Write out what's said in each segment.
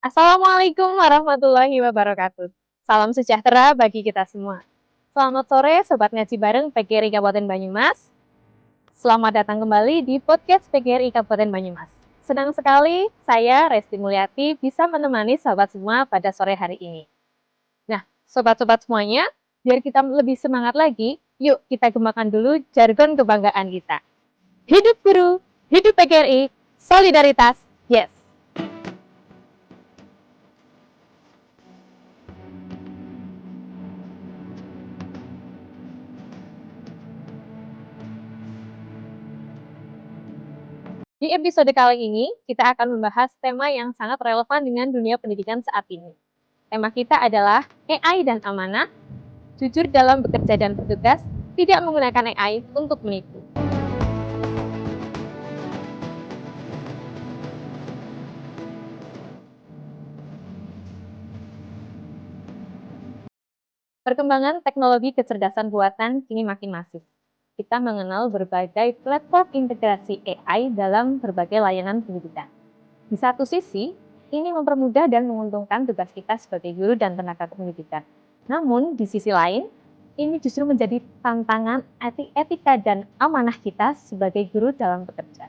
Assalamualaikum warahmatullahi wabarakatuh. Salam sejahtera bagi kita semua. Selamat sore Sobat Ngaji Bareng PGRI Kabupaten Banyumas. Selamat datang kembali di podcast PGRI Kabupaten Banyumas. Senang sekali saya Resti Mulyati bisa menemani sahabat semua pada sore hari ini. Nah, sobat-sobat semuanya, biar kita lebih semangat lagi, yuk kita gemakan dulu jargon kebanggaan kita. Hidup guru, hidup PGRI, solidaritas, yes. Di episode kali ini, kita akan membahas tema yang sangat relevan dengan dunia pendidikan saat ini. Tema kita adalah AI dan amanah, jujur dalam bekerja dan bertugas, tidak menggunakan AI untuk menipu. Perkembangan teknologi kecerdasan buatan kini makin masif. Kita mengenal berbagai platform integrasi AI dalam berbagai layanan pendidikan. Di satu sisi, ini mempermudah dan menguntungkan tugas kita sebagai guru dan tenaga pendidikan. Namun, di sisi lain, ini justru menjadi tantangan etika dan amanah kita sebagai guru dalam bekerja.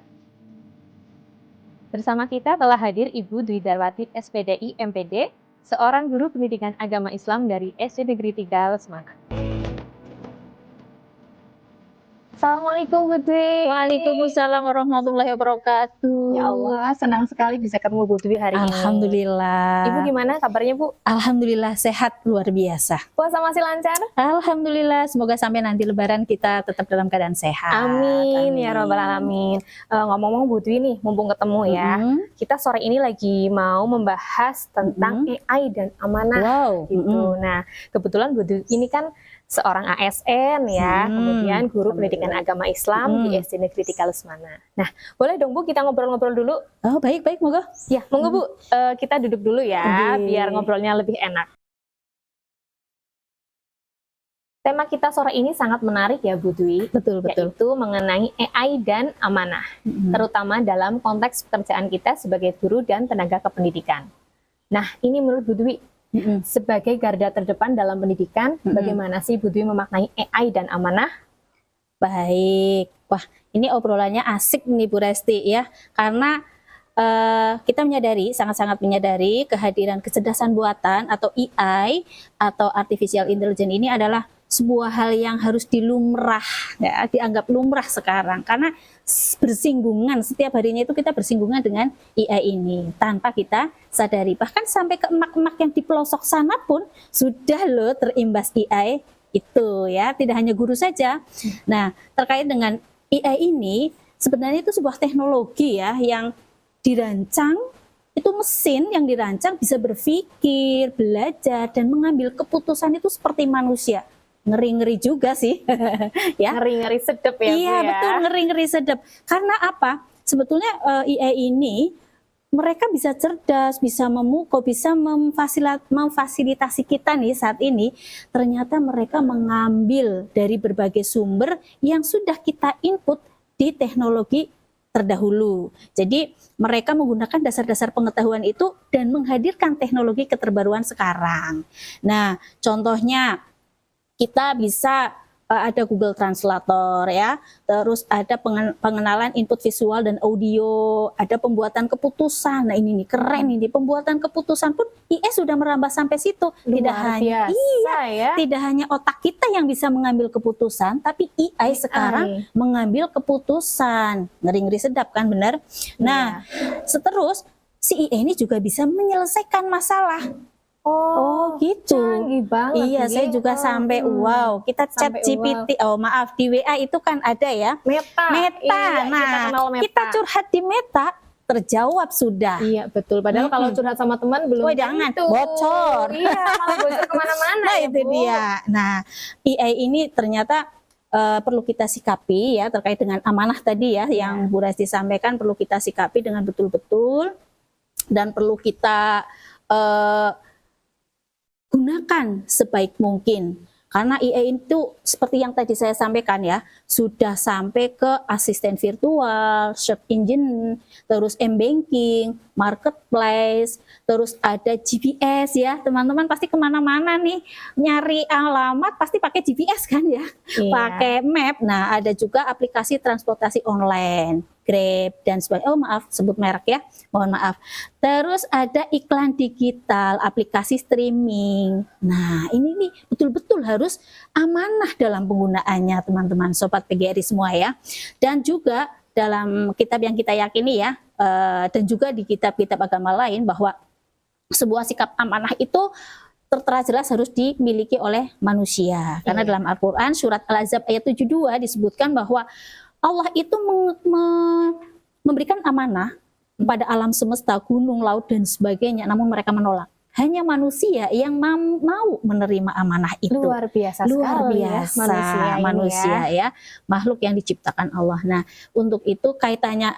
Bersama kita telah hadir Ibu Dwi Darwati SPDI MPD, seorang guru pendidikan agama Islam dari SD Negeri 3 Lesmana. Assalamualaikum Bu Dwi. Waalaikumsalam warahmatullahi wabarakatuh. Ya Allah, senang sekali bisa ketemu Bu Dwi hari ini. Alhamdulillah. Ibu gimana kabarnya Bu? Alhamdulillah sehat luar biasa. Puasa masih lancar? Alhamdulillah, semoga sampai nanti Lebaran kita tetap dalam keadaan sehat. Amin, ya robbal alamin. Ngomong-ngomong Bu Dwi nih, mumpung ketemu ya, kita sore ini lagi mau membahas tentang AI dan amanah. Wow. Gitu. Nah, kebetulan Bu Dwi ini kan seorang ASN ya, kemudian guru pendidikan agama Islam di SD Negeri 3 Lesmana. Nah, boleh dong Bu kita ngobrol-ngobrol dulu? Oh, baik, monggo. Ya, monggo Bu, kita duduk dulu ya, biar ngobrolnya lebih enak. Tema kita sore ini sangat menarik ya Bu Dwi, Betul. yaitu mengenai AI dan amanah, terutama dalam konteks pekerjaan kita sebagai guru dan tenaga kependidikan. Nah, ini menurut Bu Dwi, sebagai garda terdepan dalam pendidikan, bagaimana sih Bu Dwi memaknai AI dan amanah? Baik. Wah, ini obrolannya asik nih Bu Resti ya, karena kita menyadari, sangat-sangat menyadari kehadiran kecerdasan buatan atau AI atau artificial intelligence ini adalah sebuah hal yang harus ya, dianggap lumrah sekarang, karena bersinggungan setiap harinya itu kita bersinggungan dengan AI ini tanpa kita sadari. Bahkan sampai ke emak-emak yang di pelosok sana pun sudah loh terimbas AI itu ya, tidak hanya guru saja. Nah, terkait dengan AI ini sebenarnya itu sebuah teknologi ya yang dirancang, itu mesin yang dirancang bisa berpikir, belajar, dan mengambil keputusan itu seperti manusia. Ngeri-ngeri juga sih. Ya. Ngeri-ngeri sedep ya Bu ya? Iya, betul, ngeri-ngeri sedep. Karena apa? Sebetulnya AI ini mereka bisa cerdas, bisa memukau, bisa memfasilitasi kita nih saat ini. Ternyata mereka mengambil dari berbagai sumber yang sudah kita input di teknologi terdahulu. Jadi mereka menggunakan dasar-dasar pengetahuan itu dan menghadirkan teknologi keterbaruan sekarang. Nah, contohnya kita bisa ada Google Translator ya, terus ada pengenalan input visual dan audio, ada pembuatan keputusan. Nah ini nih keren ini, pembuatan keputusan pun IE sudah merambah sampai situ. Tidak hanya otak kita yang bisa mengambil keputusan, tapi AI sekarang mengambil keputusan. Ngeri-ngeri sedap kan, benar? Nah, seterus si IE ini juga bisa menyelesaikan masalah. Oh gitu. Canggih banget. Iya, saya juga sampai wow. Kita chat GPT. Oh maaf, di WA itu kan ada ya. Meta. Iya, nah, kita curhat di Meta, terjawab sudah. Iya betul. Padahal kalau curhat sama teman belum. Jangan bocor. Iya, malah bocor kemana-mana. Nah ya, itu Bu. Dia. Nah, AI ini ternyata perlu kita sikapi ya, terkait dengan amanah tadi ya, yang Bu Resti sampaikan, perlu kita sikapi dengan betul-betul dan perlu kita gunakan sebaik mungkin. Karena EA itu seperti yang tadi saya sampaikan ya, sudah sampai ke asisten virtual, search engine, terus m-banking, marketplace, terus ada GPS ya. Teman-teman pasti kemana-mana nih nyari alamat pasti pakai GPS kan ya, pakai map. Nah, ada juga aplikasi transportasi online, Grab dan sebagainya. Oh maaf, sebut merek ya, mohon maaf. Terus ada iklan digital, aplikasi streaming. Nah, ini nih betul-betul harus amanah dalam penggunaannya teman-teman sobat PGRI semua ya. Dan juga dalam kitab yang kita yakini ya, dan juga di kitab-kitab agama lain bahwa sebuah sikap amanah itu tertera jelas harus dimiliki oleh manusia. Karena dalam Al-Quran surat Al-Ahzab ayat 72 disebutkan bahwa Allah itu memberikan amanah kepada alam semesta, gunung, laut, dan sebagainya, namun mereka menolak. Hanya manusia yang mau menerima amanah itu. Luar biasa Luar sekali biasa ya, manusia ya, makhluk yang diciptakan Allah. Nah, untuk itu kaitannya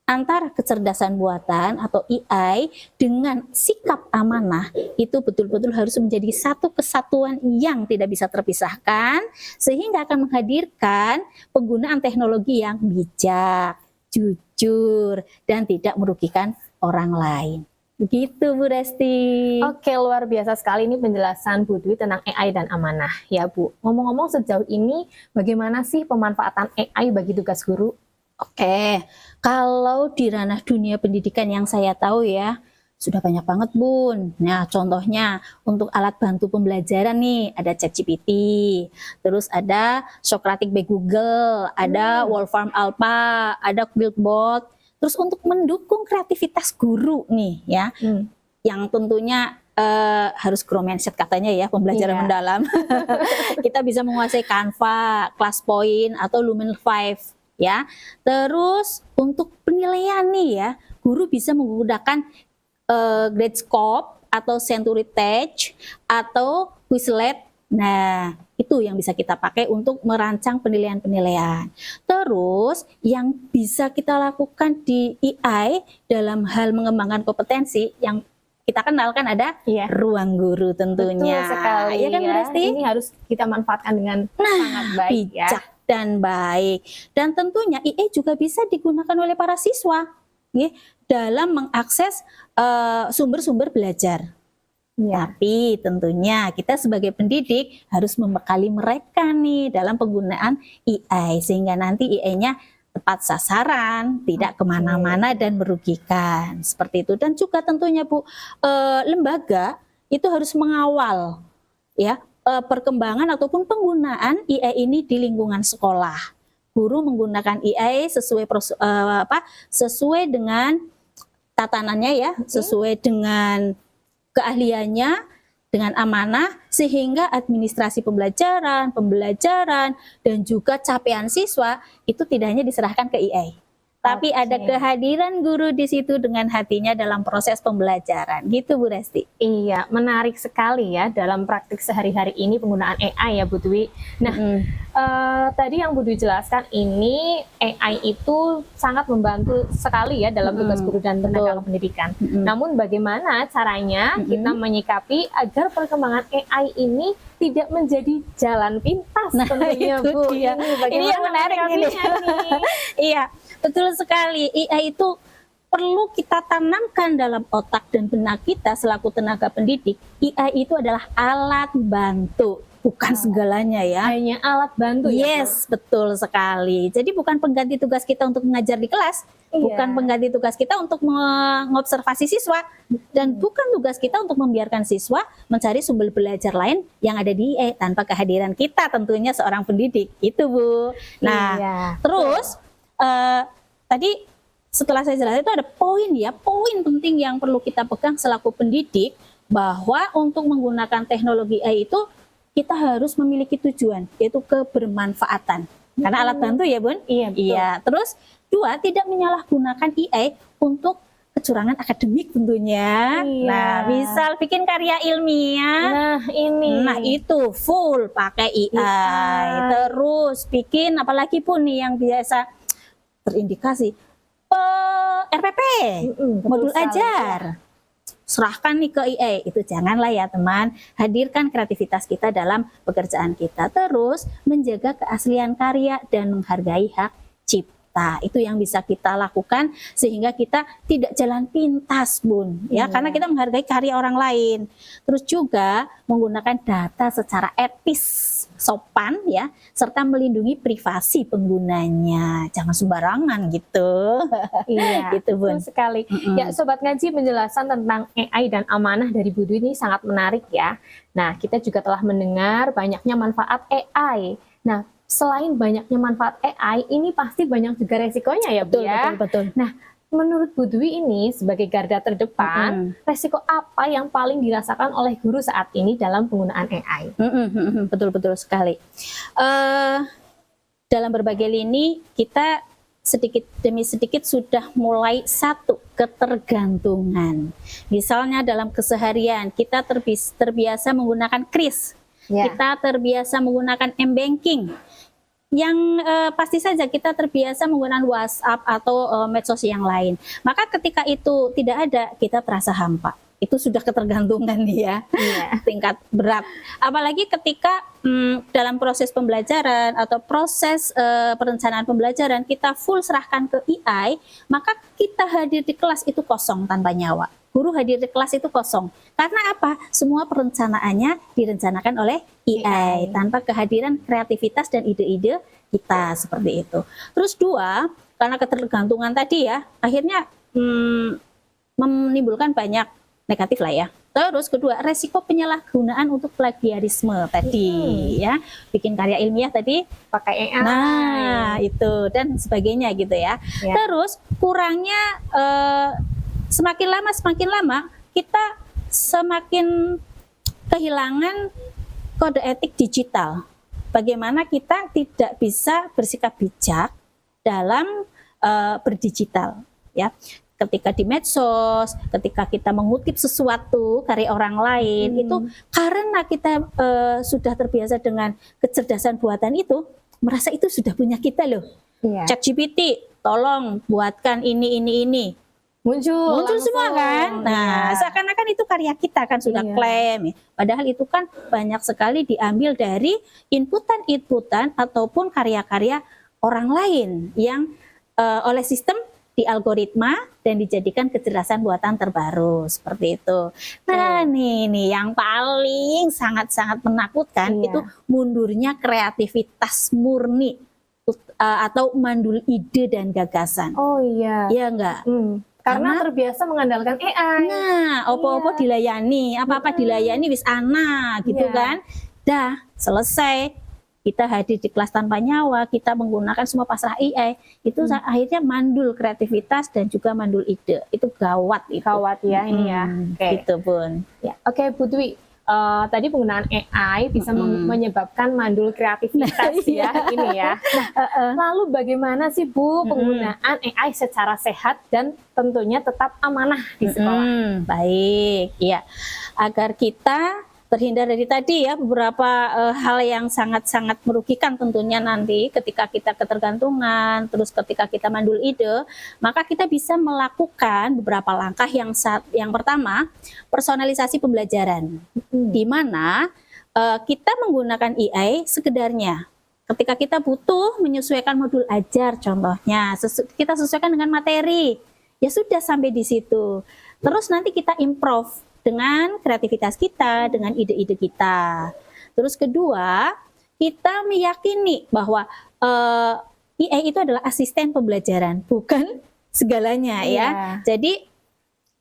antara kecerdasan buatan atau AI dengan sikap amanah itu betul-betul harus menjadi satu kesatuan yang tidak bisa terpisahkan, sehingga akan menghadirkan penggunaan teknologi yang bijak, jujur, dan tidak merugikan orang lain. Begitu Bu Resti. Oke, luar biasa sekali ini penjelasan Bu Dwi tentang AI dan amanah ya Bu. Ngomong-ngomong sejauh ini bagaimana sih pemanfaatan AI bagi tugas guru? Oke, kalau di ranah dunia pendidikan yang saya tahu ya, sudah banyak banget Bun. Nah, contohnya untuk alat bantu pembelajaran nih, ada ChatGPT, terus ada Socratic by Google, ada Wolfram Alpha, ada Quillbot. Terus untuk mendukung kreativitas guru nih ya, yang tentunya harus grow mindset katanya ya, pembelajaran mendalam. Kita bisa menguasai Canva, ClassPoint, atau Lumen 5. Ya, terus untuk penilaian nih ya, guru bisa menggunakan Gradescope atau Century Tech atau Quizlet. Nah, itu yang bisa kita pakai untuk merancang penilaian-penilaian. Terus yang bisa kita lakukan di AI dalam hal mengembangkan kompetensi yang kita kenal kan ada ruang guru tentunya. Betul sekali ya kan Bu Resti? Ini harus kita manfaatkan dengan sangat baik bijak dan baik. Dan tentunya IA juga bisa digunakan oleh para siswa ya, dalam mengakses sumber-sumber belajar. Tapi tentunya kita sebagai pendidik harus membekali mereka nih dalam penggunaan AI sehingga nanti AI-nya tepat sasaran, tidak kemana-mana dan merugikan seperti itu. Dan juga tentunya Bu, lembaga itu harus mengawal ya perkembangan ataupun penggunaan AI ini di lingkungan sekolah. Guru menggunakan AI sesuai dengan tatanannya ya, sesuai dengan keahliannya, dengan amanah, sehingga administrasi pembelajaran, dan juga capaian siswa itu tidak hanya diserahkan ke AI. Tapi ada kehadiran guru di situ dengan hatinya dalam proses pembelajaran. Gitu Bu Resti. Iya, menarik sekali ya dalam praktik sehari-hari ini penggunaan AI ya Bu Dwi. Nah, tadi yang Bu Dwi jelaskan ini AI itu sangat membantu sekali ya dalam tugas guru dan tenaga pendidikan. Namun bagaimana caranya kita menyikapi agar perkembangan AI ini tidak menjadi jalan pintas tentunya Bu. Ini yang menarik ini. Iya. Betul sekali, AI itu perlu kita tanamkan dalam otak dan benak kita selaku tenaga pendidik. AI itu adalah alat bantu, bukan segalanya ya. Hanya alat bantu ya. Yes, betul sekali. Jadi bukan pengganti tugas kita untuk mengajar di kelas, bukan pengganti tugas kita untuk mengobservasi siswa, dan bukan tugas kita untuk membiarkan siswa mencari sumber belajar lain yang ada di AI tanpa kehadiran kita tentunya seorang pendidik. Itu Bu. Nah, terus tadi setelah saya jelaskan itu ada poin penting yang perlu kita pegang selaku pendidik, bahwa untuk menggunakan teknologi AI itu kita harus memiliki tujuan, yaitu kebermanfaatan. Karena alat bantu ya Bun? Iya. Terus 2, tidak menyalahgunakan AI untuk kecurangan akademik tentunya. Nah, misal bikin karya ilmiah. Nah, itu full pakai AI. Terus bikin apalagi pun nih yang biasa terindikasi RPP, modul ajar. serahkan nih ke AI. Itu janganlah ya teman. Hadirkan kreativitas kita dalam pekerjaan kita. Terus menjaga keaslian karya dan menghargai hak cipta. Itu yang bisa kita lakukan sehingga kita tidak jalan pintas, Bun. Ya, karena kita menghargai karya orang lain. Terus juga menggunakan data secara etis, sopan ya, serta melindungi privasi penggunanya. Jangan sembarangan gitu. Iya, Gitu, Bun. betul sekali. Ya, Sobat Ngaji, penjelasan tentang AI dan amanah dari Bu Dwi ini sangat menarik ya. Nah, kita juga telah mendengar banyaknya manfaat AI. Nah, selain banyaknya manfaat AI, ini pasti banyak juga resikonya ya, Bu Betul, ya. betul. Nah, menurut Bu Dwi ini sebagai garda terdepan, resiko apa yang paling dirasakan oleh guru saat ini dalam penggunaan AI? Betul sekali. Dalam berbagai lini kita sedikit demi sedikit sudah mulai satu ketergantungan. Misalnya dalam keseharian kita terbiasa menggunakan kris, kita terbiasa menggunakan m-banking. Yang pasti saja kita terbiasa menggunakan WhatsApp atau medsos yang lain. Maka ketika itu tidak ada, kita terasa hampa. Itu sudah ketergantungan nih ya, tingkat berat. Apalagi ketika dalam proses pembelajaran atau proses perencanaan pembelajaran kita full serahkan ke AI, maka kita hadir di kelas itu kosong tanpa nyawa. Guru hadir di kelas itu kosong. Karena apa? Semua perencanaannya direncanakan oleh AI tanpa kehadiran kreativitas dan ide-ide kita seperti itu. Terus dua, karena ketergantungan tadi ya, akhirnya menimbulkan banyak negatif lah ya. Terus kedua, resiko penyalahgunaan untuk plagiarisme tadi ya, bikin karya ilmiah tadi pakai AI. Nah, itu dan sebagainya gitu ya. Terus kurangnya semakin lama kita semakin kehilangan kode etik digital. Bagaimana kita tidak bisa bersikap bijak dalam berdigital ya. Ketika di medsos, ketika kita mengutip sesuatu karya orang lain itu karena kita sudah terbiasa dengan kecerdasan buatan itu, merasa itu sudah punya kita loh. ChatGPT, tolong buatkan ini. Muncul semua kan. Nah, seakan-akan itu karya kita kan sudah klaim. Padahal itu kan banyak sekali diambil dari inputan ataupun karya-karya orang lain yang oleh sistem di algoritma dan dijadikan kecerdasan buatan terbaru seperti itu. Nah, nih yang paling sangat-sangat menakutkan itu mundurnya kreativitas murni atau mandul ide dan gagasan. Oh iya. Iya enggak? Karena terbiasa mengandalkan AI. Nah, opo-opo dilayani, apa-apa dilayani wis ana gitu kan. Dah, selesai. Kita hadir di kelas tanpa nyawa, kita menggunakan semua pasrah AI, itu akhirnya mandul kreativitas dan juga mandul ide. Itu gawat itu. Gawat ya ini ya. Gitu, Bun. Ya. Oke, Bu Dwi. Tadi penggunaan AI bisa menyebabkan mandul kreativitas ya ini ya. Nah, lalu bagaimana sih Bu penggunaan AI secara sehat dan tentunya tetap amanah di sekolah? Baik, ya. Agar kita terhindar dari tadi ya beberapa hal yang sangat-sangat merugikan tentunya nanti ketika kita ketergantungan, terus ketika kita mandul ide, maka kita bisa melakukan beberapa langkah. Yang pertama, personalisasi pembelajaran, di mana kita menggunakan AI sekedarnya. Ketika kita butuh menyesuaikan modul ajar, contohnya kita sesuaikan dengan materi, ya sudah sampai di situ. Terus nanti kita improve dengan kreativitas kita, dengan ide-ide kita. Terus kedua, kita meyakini bahwa AI itu adalah asisten pembelajaran, bukan segalanya ya. Jadi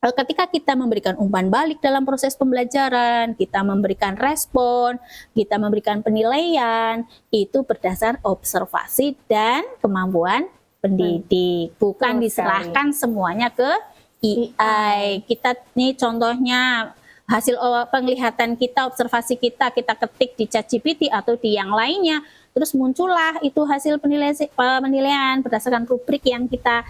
ketika kita memberikan umpan balik dalam proses pembelajaran, kita memberikan respon, kita memberikan penilaian, itu berdasar observasi dan kemampuan pendidik, bukan diserahkan semuanya ke AI. Kita nih contohnya hasil penglihatan kita, observasi kita ketik di ChatGPT atau di yang lainnya, terus muncullah itu hasil penilaian berdasarkan rubrik yang kita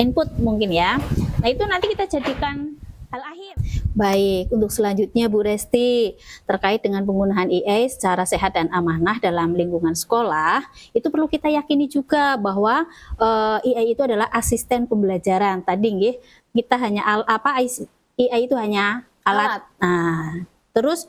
input mungkin ya. Nah itu nanti kita jadikan hal akhir. Baik, untuk selanjutnya Bu Resti, terkait dengan penggunaan AI secara sehat dan amanah dalam lingkungan sekolah, itu perlu kita yakini juga bahwa AI itu adalah asisten pembelajaran. Tadi nggih, kita hanya AI itu hanya alat. Alat. Nah, terus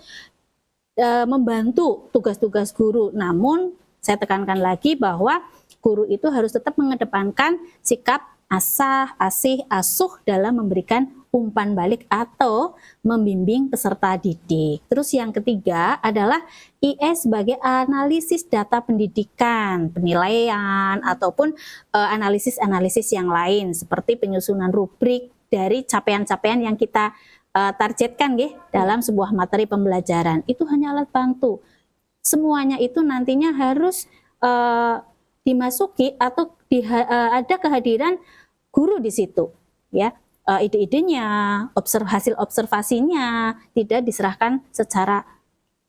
membantu tugas-tugas guru. Namun saya tekankan lagi bahwa guru itu harus tetap mengedepankan sikap asah, asih, asuh dalam memberikan umpan balik atau membimbing peserta didik. Terus yang ketiga adalah IE sebagai analisis data pendidikan, penilaian, ataupun analisis-analisis yang lain seperti penyusunan rubrik dari capaian-capaian yang kita targetkan dalam sebuah materi pembelajaran. Itu hanya alat bantu. Semuanya itu nantinya harus dimasuki atau ada kehadiran guru di situ, ya. Ide-idenya, hasil observasinya tidak diserahkan secara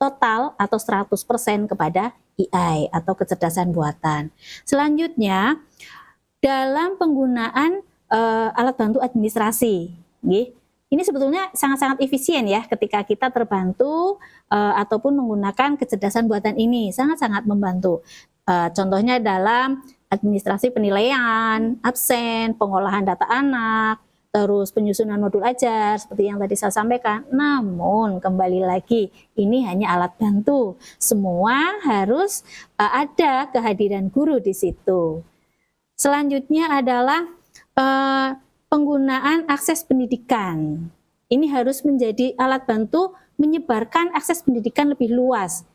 total atau 100% kepada AI atau kecerdasan buatan. Selanjutnya, dalam penggunaan alat bantu administrasi, ini sebetulnya sangat-sangat efisien ya ketika kita terbantu ataupun menggunakan kecerdasan buatan ini, sangat-sangat membantu. Contohnya dalam administrasi penilaian, absen, pengolahan data anak, terus penyusunan modul ajar seperti yang tadi saya sampaikan. Namun kembali lagi ini hanya alat bantu. Semua harus ada kehadiran guru di situ. Selanjutnya adalah penggunaan akses pendidikan. Ini harus menjadi alat bantu menyebarkan akses pendidikan lebih luas.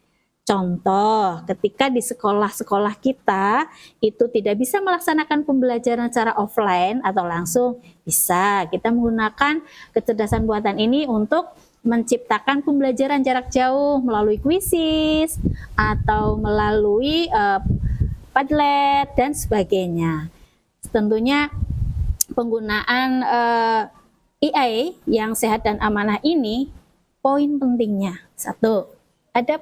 Contoh, ketika di sekolah-sekolah kita itu tidak bisa melaksanakan pembelajaran secara offline atau langsung, bisa kita menggunakan kecerdasan buatan ini untuk menciptakan pembelajaran jarak jauh melalui kuisis atau melalui Padlet dan sebagainya. Tentunya penggunaan AI yang sehat dan amanah ini, poin pentingnya satu, ada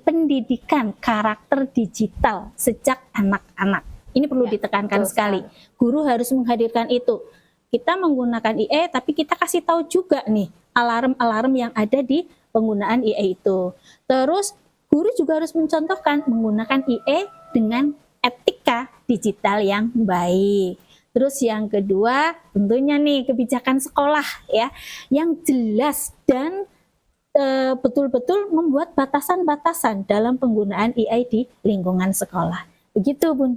pendidikan karakter digital sejak anak-anak. Ini perlu ditekankan sekali. Guru harus menghadirkan itu. Kita menggunakan AI, tapi kita kasih tahu juga nih alarm-alarm yang ada di penggunaan AI itu. Terus guru juga harus mencontohkan menggunakan AI dengan etika digital yang baik. Terus yang kedua, tentunya nih kebijakan sekolah ya, yang jelas dan betul-betul membuat batasan-batasan dalam penggunaan AI di lingkungan sekolah. Begitu, Bun.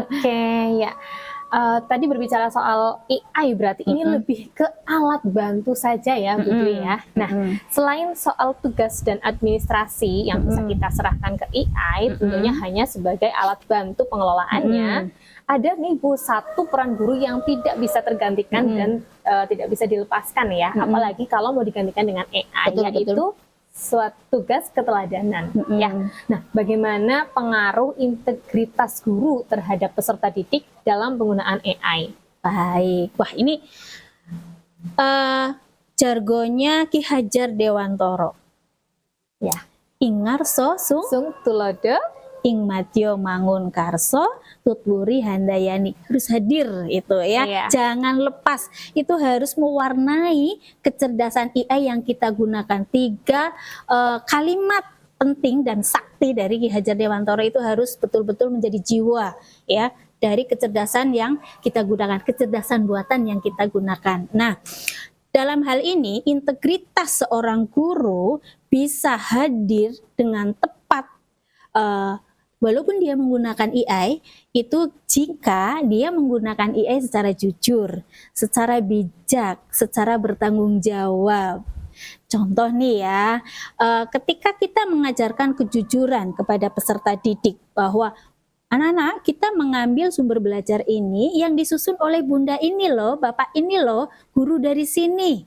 Oke, ya. Tadi berbicara soal AI, berarti ini lebih ke alat bantu saja ya, Bu Dwi ya. Nah, selain soal tugas dan administrasi yang bisa kita serahkan ke AI, tentunya hanya sebagai alat bantu pengelolaannya, ada nih Bu, satu peran guru yang tidak bisa tergantikan dan tidak bisa dilepaskan ya, apalagi kalau mau digantikan dengan AI, yaitu suatu tugas keteladanan ya. Nah, bagaimana pengaruh integritas guru terhadap peserta didik dalam penggunaan AI? Baik, wah ini jargonnya Ki Hajar Dewantoro. Ya, ingarso Sung tulodo ing madya mangun karso tutwuri handayani, harus hadir itu ya. Jangan lepas, itu harus mewarnai kecerdasan AI yang kita gunakan. 3 kalimat penting dan sakti dari Ki Hajar Dewantoro itu harus betul-betul menjadi jiwa ya dari kecerdasan yang kita gunakan, kecerdasan buatan yang kita gunakan. Nah, dalam hal ini integritas seorang guru bisa hadir dengan tepat walaupun dia menggunakan AI, itu jika dia menggunakan AI secara jujur, secara bijak, secara bertanggung jawab. Contoh nih ya, ketika kita mengajarkan kejujuran kepada peserta didik bahwa anak-anak kita mengambil sumber belajar ini yang disusun oleh bunda ini loh, bapak ini loh, guru dari sini.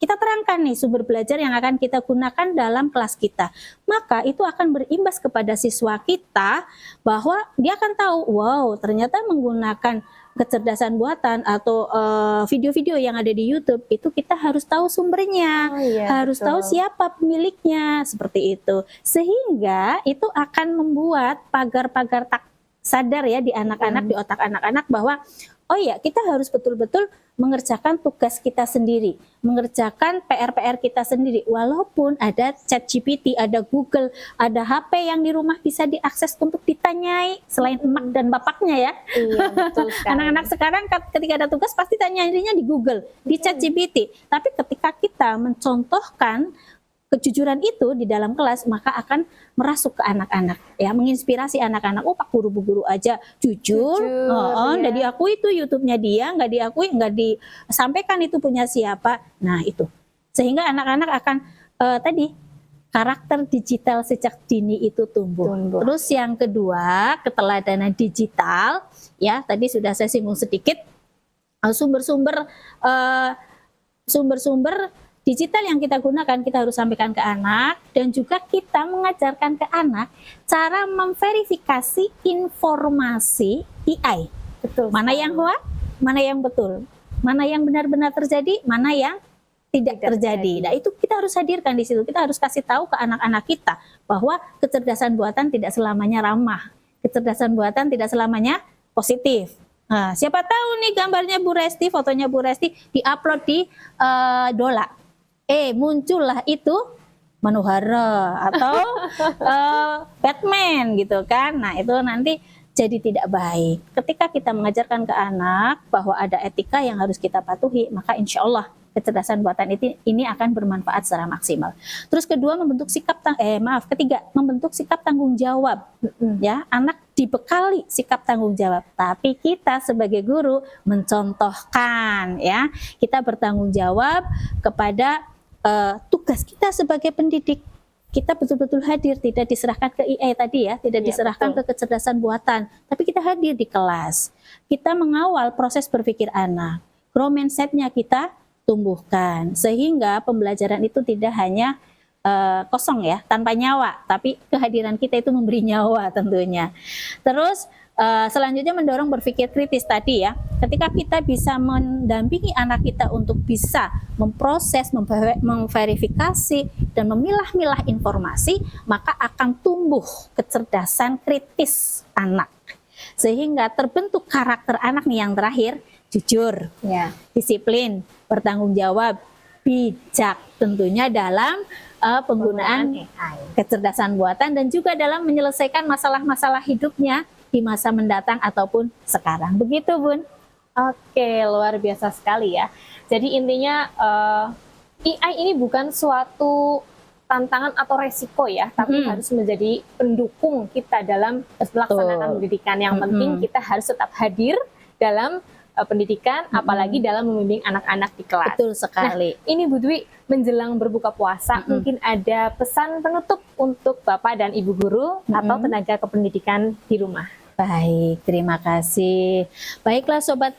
Kita terangkan nih sumber belajar yang akan kita gunakan dalam kelas kita. Maka itu akan berimbas kepada siswa kita bahwa dia akan tahu, wow ternyata menggunakan kecerdasan buatan atau video-video yang ada di YouTube itu kita harus tahu sumbernya, harus tahu siapa pemiliknya, seperti itu. Sehingga itu akan membuat pagar-pagar tak sadar ya di anak-anak, di otak anak-anak bahwa oh ya kita harus betul-betul mengerjakan tugas kita sendiri, mengerjakan PR-PR kita sendiri. Walaupun ada ChatGPT, ada Google, ada HP yang di rumah bisa diakses untuk ditanyai selain emak dan bapaknya ya. Iya, betul sekali. Anak-anak sekarang ketika ada tugas pasti tanyainya di Google, di ChatGPT. Tapi ketika kita mencontohkan kejujuran itu di dalam kelas, maka akan merasuk ke anak-anak, ya, menginspirasi anak-anak. Oh, Pak Guru Bu Guru aja jujur, ya. nggak diakui itu YouTube-nya dia, nggak diakui, nggak disampaikan itu punya siapa. Nah itu, sehingga anak-anak akan tadi karakter digital sejak dini itu tumbuh. Terus yang kedua, keteladanan digital, ya tadi sudah saya singgung sedikit, sumber-sumber digital yang kita gunakan kita harus sampaikan ke anak, dan juga kita mengajarkan ke anak cara memverifikasi informasi AI. Betul. Mana yang hoax, mana yang betul, mana yang benar-benar terjadi, mana yang tidak terjadi. Nah itu kita harus hadirkan di situ. Kita harus kasih tahu ke anak-anak kita bahwa kecerdasan buatan tidak selamanya ramah, kecerdasan buatan tidak selamanya positif. Nah, siapa tahu nih gambarnya Bu Resti, fotonya Bu Resti diupload di Dola. Muncullah itu Manuhara atau Batman gitu kan. Nah itu nanti jadi tidak baik. Ketika kita mengajarkan ke anak bahwa ada etika yang harus kita patuhi, maka insya Allah kecerdasan buatan ini akan bermanfaat secara maksimal. Terus kedua, ketiga, membentuk sikap tanggung jawab. Ya, anak dibekali sikap tanggung jawab, tapi kita sebagai guru mencontohkan, ya, kita bertanggung jawab kepada tugas kita sebagai pendidik. Kita betul-betul hadir, tidak diserahkan ke AI tadi ya, tidak diserahkan ke kecerdasan buatan, tapi kita hadir di kelas. Kita mengawal proses berpikir anak, growth mindset-nya kita tumbuhkan, sehingga pembelajaran itu tidak hanya kosong ya, tanpa nyawa, tapi kehadiran kita itu memberi nyawa tentunya. Terus selanjutnya mendorong berpikir kritis tadi ya. Ketika kita bisa mendampingi anak kita untuk bisa memproses, memverifikasi, dan memilah-milah informasi, maka akan tumbuh kecerdasan kritis anak. Sehingga terbentuk karakter anak nih yang terakhir, jujur, disiplin, bertanggung jawab, bijak tentunya dalam penggunaan kecerdasan buatan, dan juga dalam menyelesaikan masalah-masalah hidupnya di masa mendatang ataupun sekarang. Begitu, Bun. Oke, luar biasa sekali ya. Jadi intinya AI ini bukan suatu tantangan atau resiko ya, tapi harus menjadi pendukung kita dalam melaksanakan pendidikan. Yang penting kita harus tetap hadir dalam pendidikan, apalagi dalam membimbing anak-anak di kelas. Betul sekali. Nah, ini Bu Dwi, menjelang berbuka puasa, mungkin ada pesan penutup untuk Bapak dan Ibu guru atau tenaga kependidikan di rumah. Baik, terima kasih. Baiklah Sobat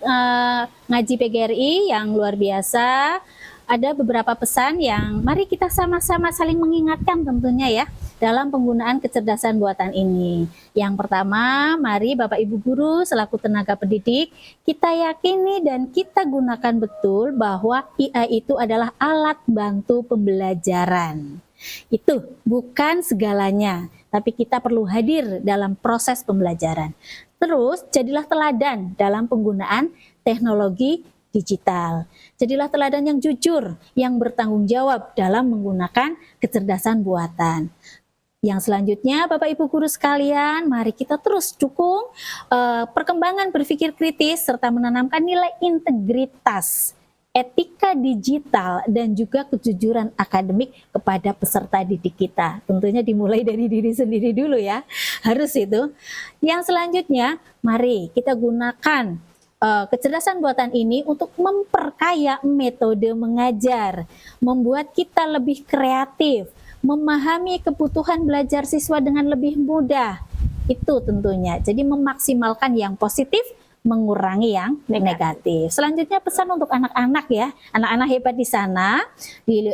Ngaji PGRI yang luar biasa, ada beberapa pesan yang mari kita sama-sama saling mengingatkan tentunya ya dalam penggunaan kecerdasan buatan ini. Yang pertama, mari Bapak Ibu guru selaku tenaga pendidik, kita yakini dan kita gunakan betul bahwa AI itu adalah alat bantu pembelajaran. Itu bukan segalanya, tapi kita perlu hadir dalam proses pembelajaran. Terus, jadilah teladan dalam penggunaan teknologi digital. Jadilah teladan yang jujur, yang bertanggung jawab dalam menggunakan kecerdasan buatan. Yang selanjutnya, Bapak Ibu guru sekalian, mari kita terus dukung perkembangan berpikir kritis serta menanamkan nilai integritas, etika digital, dan juga kejujuran akademik kepada peserta didik kita. Tentunya dimulai dari diri sendiri dulu ya, harus itu. Yang selanjutnya, mari kita gunakan kecerdasan buatan ini untuk memperkaya metode mengajar, membuat kita lebih kreatif, memahami kebutuhan belajar siswa dengan lebih mudah. Itu tentunya, jadi memaksimalkan yang positif, mengurangi yang negatif. Selanjutnya pesan untuk anak-anak ya, anak-anak hebat di sana di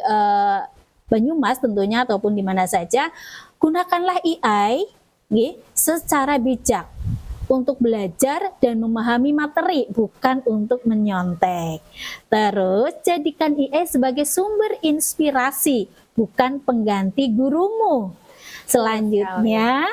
Banyumas tentunya ataupun di mana saja, gunakanlah AI secara bijak untuk belajar dan memahami materi, bukan untuk menyontek. Terus jadikan AI sebagai sumber inspirasi, bukan pengganti gurumu. Selanjutnya,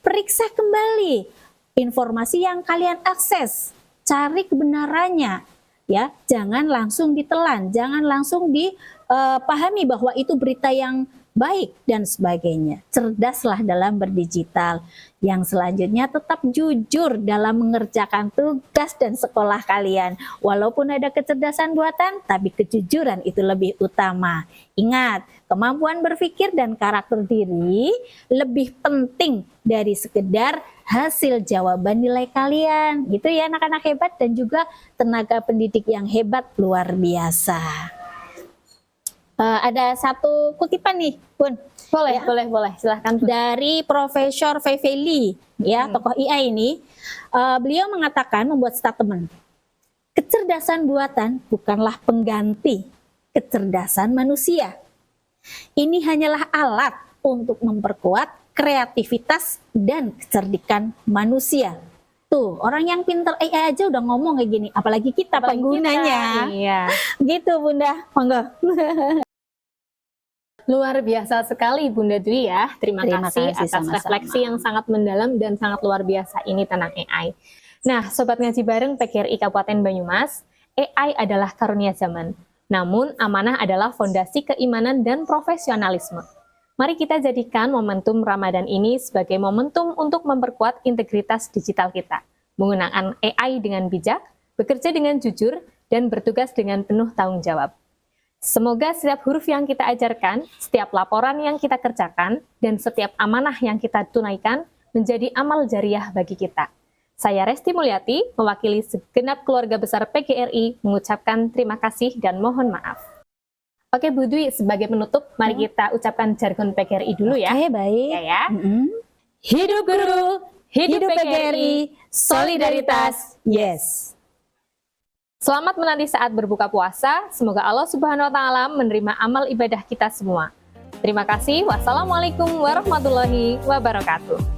periksa kembali informasi yang kalian akses, cari kebenarannya, ya, jangan langsung ditelan, jangan langsung dipahami bahwa itu berita yang baik dan sebagainya. Cerdaslah dalam berdigital. Yang selanjutnya tetap jujur dalam mengerjakan tugas dan sekolah kalian. Walaupun ada kecerdasan buatan, tapi kejujuran itu lebih utama. Ingat, kemampuan berpikir dan karakter diri lebih penting dari sekedar hasil jawaban nilai kalian. Gitu ya anak-anak hebat dan juga tenaga pendidik yang hebat luar biasa. Ada satu kutipan nih, Bun. Boleh, Ya. boleh. Silahkan. Dari Profesor Feveli, ya, tokoh AI ini, beliau mengatakan, membuat statement, kecerdasan buatan bukanlah pengganti kecerdasan manusia. Ini hanyalah alat untuk memperkuat kreativitas dan kecerdikan manusia. Tuh, orang yang pinter AI aja udah ngomong kayak gini, apalagi kita penggunanya. Iya. Gitu, Bunda. Monggo. Luar biasa sekali Bunda Dwi ya. Terima kasih atas sama-sama. refleksi yang sangat mendalam dan sangat luar biasa ini tentang AI. Nah, Sobat Ngaji Bareng PGRI Kabupaten Banyumas, AI adalah karunia zaman. Namun, amanah adalah fondasi keimanan dan profesionalisme. Mari kita jadikan momentum Ramadan ini sebagai momentum untuk memperkuat integritas digital kita. Menggunakan AI dengan bijak, bekerja dengan jujur, dan bertugas dengan penuh tanggung jawab. Semoga setiap huruf yang kita ajarkan, setiap laporan yang kita kerjakan, dan setiap amanah yang kita tunaikan menjadi amal jariah bagi kita. Saya Resti Mulyati, mewakili segenap keluarga besar PGRI, mengucapkan terima kasih dan mohon maaf. Oke Bu Dwi, sebagai penutup, mari kita ucapkan jargon PGRI dulu ya. Oke, baik. Ya. Hidup guru, Hidup PGRI, solidaritas, yes. Selamat menanti saat berbuka puasa. Semoga Allah Subhanahu wa Ta'ala menerima amal ibadah kita semua. Terima kasih. Wassalamualaikum warahmatullahi wabarakatuh.